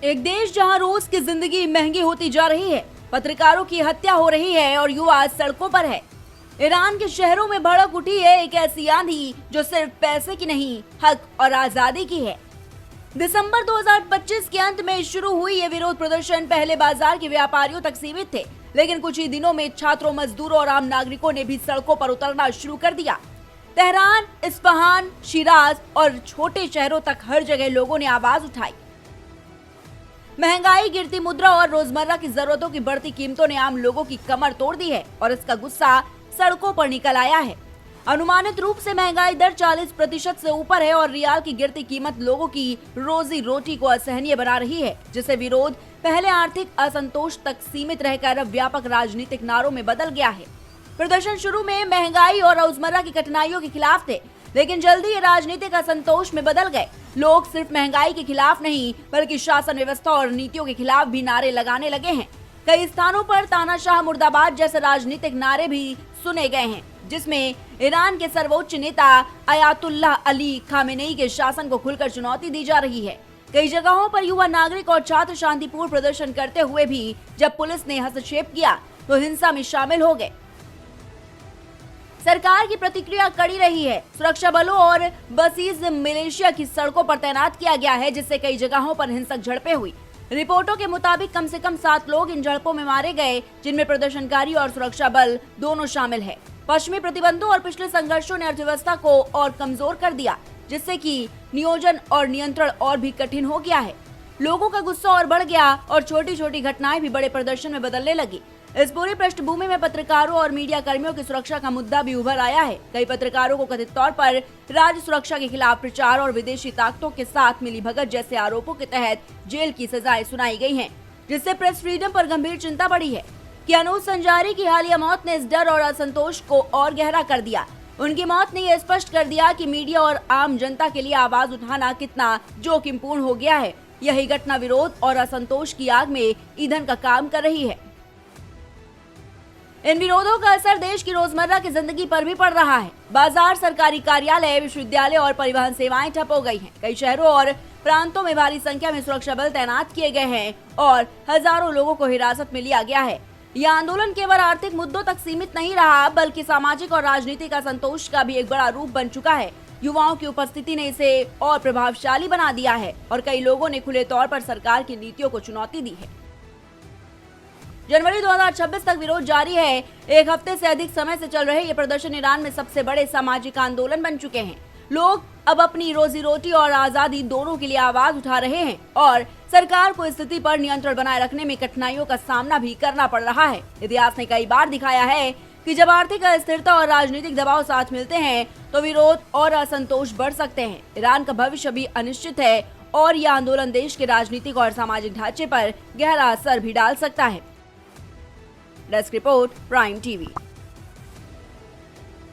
एक देश जहां रोज की जिंदगी महंगी होती जा रही है, पत्रकारों की हत्या हो रही है और युवा सड़कों पर है। ईरान के शहरों में भड़क उठी है एक ऐसी आंधी जो सिर्फ पैसे की नहीं, हक और आजादी की है। दिसंबर 2025 के अंत में शुरू हुई ये विरोध प्रदर्शन पहले बाजार के व्यापारियों तक सीमित थे, लेकिन कुछ ही दिनों में छात्रों, मजदूरों और आम नागरिकों ने भी सड़कों पर उतरना शुरू कर दिया। तेहरान, इस्फहान, शिराज और छोटे शहरों तक हर जगह लोगों ने आवाज उठाई। महंगाई, गिरती मुद्रा और रोजमर्रा की जरूरतों की बढ़ती कीमतों ने आम लोगों की कमर तोड़ दी है और इसका गुस्सा सड़कों पर निकल आया है। अनुमानित रूप से महंगाई दर 40% से ऊपर है और रियाल की गिरती कीमत लोगों की रोजी रोटी को असहनीय बना रही है, जिससे विरोध पहले आर्थिक असंतोष तक सीमित रहकर अब व्यापक राजनीतिक नारों में बदल गया है। प्रदर्शन शुरू में महंगाई और रोजमर्रा की कठिनाइयों के खिलाफ थे, लेकिन जल्दी ये राजनीतिक असंतोष में बदल गए। लोग सिर्फ महंगाई के खिलाफ नहीं, बल्कि शासन व्यवस्था और नीतियों के खिलाफ भी नारे लगाने लगे हैं। कई स्थानों पर तानाशाह मुर्दाबाद जैसे राजनीतिक नारे भी सुने गए हैं, जिसमें ईरान के सर्वोच्च नेता अयातुल्लाह अली खामेनेई के शासन को खुलकर चुनौती दी जा रही है। कई जगहों पर युवा नागरिक और छात्र शांतिपूर्ण प्रदर्शन करते हुए भी जब पुलिस ने हस्तक्षेप किया तो हिंसा में शामिल हो गए। सरकार की प्रतिक्रिया कड़ी रही है। सुरक्षा बलों और बसीज मिलिशिया की सड़कों पर तैनात किया गया है, जिससे कई जगहों पर हिंसक झड़पें हुई। रिपोर्टों के मुताबिक कम से कम 7 लोग इन झड़पों में मारे गए, जिनमें प्रदर्शनकारी और सुरक्षा बल दोनों शामिल है। पश्चिमी प्रतिबंधों और पिछले संघर्षों ने अर्थव्यवस्था को और कमजोर कर दिया, जिससे कि नियोजन और नियंत्रण और भी कठिन हो गया है। लोगों का गुस्सा और बढ़ गया और छोटी छोटी घटनाएं भी बड़े प्रदर्शन में बदलने लगी। इस पूरी पृष्ठभूमि में पत्रकारों और मीडिया कर्मियों की सुरक्षा का मुद्दा भी उभर आया है। कई पत्रकारों को कथित तौर पर राज्य सुरक्षा के खिलाफ प्रचार और विदेशी ताकतों के साथ मिलीभगत जैसे आरोपों के तहत जेल की सजाएं सुनाई गई हैं, जिससे प्रेस फ्रीडम पर गंभीर चिंता बढ़ी है। कि अनुज संजारी की हालिया मौत ने इस डर और असंतोष को और गहरा कर दिया। उनकी मौत ने यह स्पष्ट कर दिया कि मीडिया और आम जनता के लिए आवाज उठाना कितना जोखिमपूर्ण हो गया है। यही घटना विरोध और असंतोष की आग में ईंधन का काम कर रही है। इन विरोधों का असर देश की रोजमर्रा की जिंदगी पर भी पड़ रहा है। बाजार, सरकारी कार्यालय, विश्वविद्यालय और परिवहन सेवाएं ठप हो गई हैं। कई शहरों और प्रांतों में भारी संख्या में सुरक्षा बल तैनात किए गए हैं और हजारों लोगों को हिरासत में लिया गया है। यह आंदोलन केवल आर्थिक मुद्दों तक सीमित नहीं रहा, बल्कि सामाजिक और राजनीतिक असंतोष का भी एक बड़ा रूप बन चुका है। युवाओं की उपस्थिति ने इसे और प्रभावशाली बना दिया है और कई लोगों ने खुले तौर पर सरकार की नीतियों को चुनौती दी है। जनवरी 2026 तक विरोध जारी है। एक हफ्ते से अधिक समय से चल रहे ये प्रदर्शन ईरान में सबसे बड़े सामाजिक आंदोलन बन चुके हैं। लोग अब अपनी रोजी रोटी और आजादी दोनों के लिए आवाज उठा रहे हैं और सरकार को स्थिति पर नियंत्रण बनाए रखने में कठिनाइयों का सामना भी करना पड़ रहा है। इतिहास ने कई बार दिखाया है कि जब आर्थिक अस्थिरता और राजनीतिक दबाव साथ मिलते हैं तो विरोध और असंतोष बढ़ सकते हैं। ईरान का भविष्य भी अनिश्चित है और यह आंदोलन देश के राजनीतिक और सामाजिक ढांचे पर गहरा असर भी डाल सकता है। Desk report, prime TV.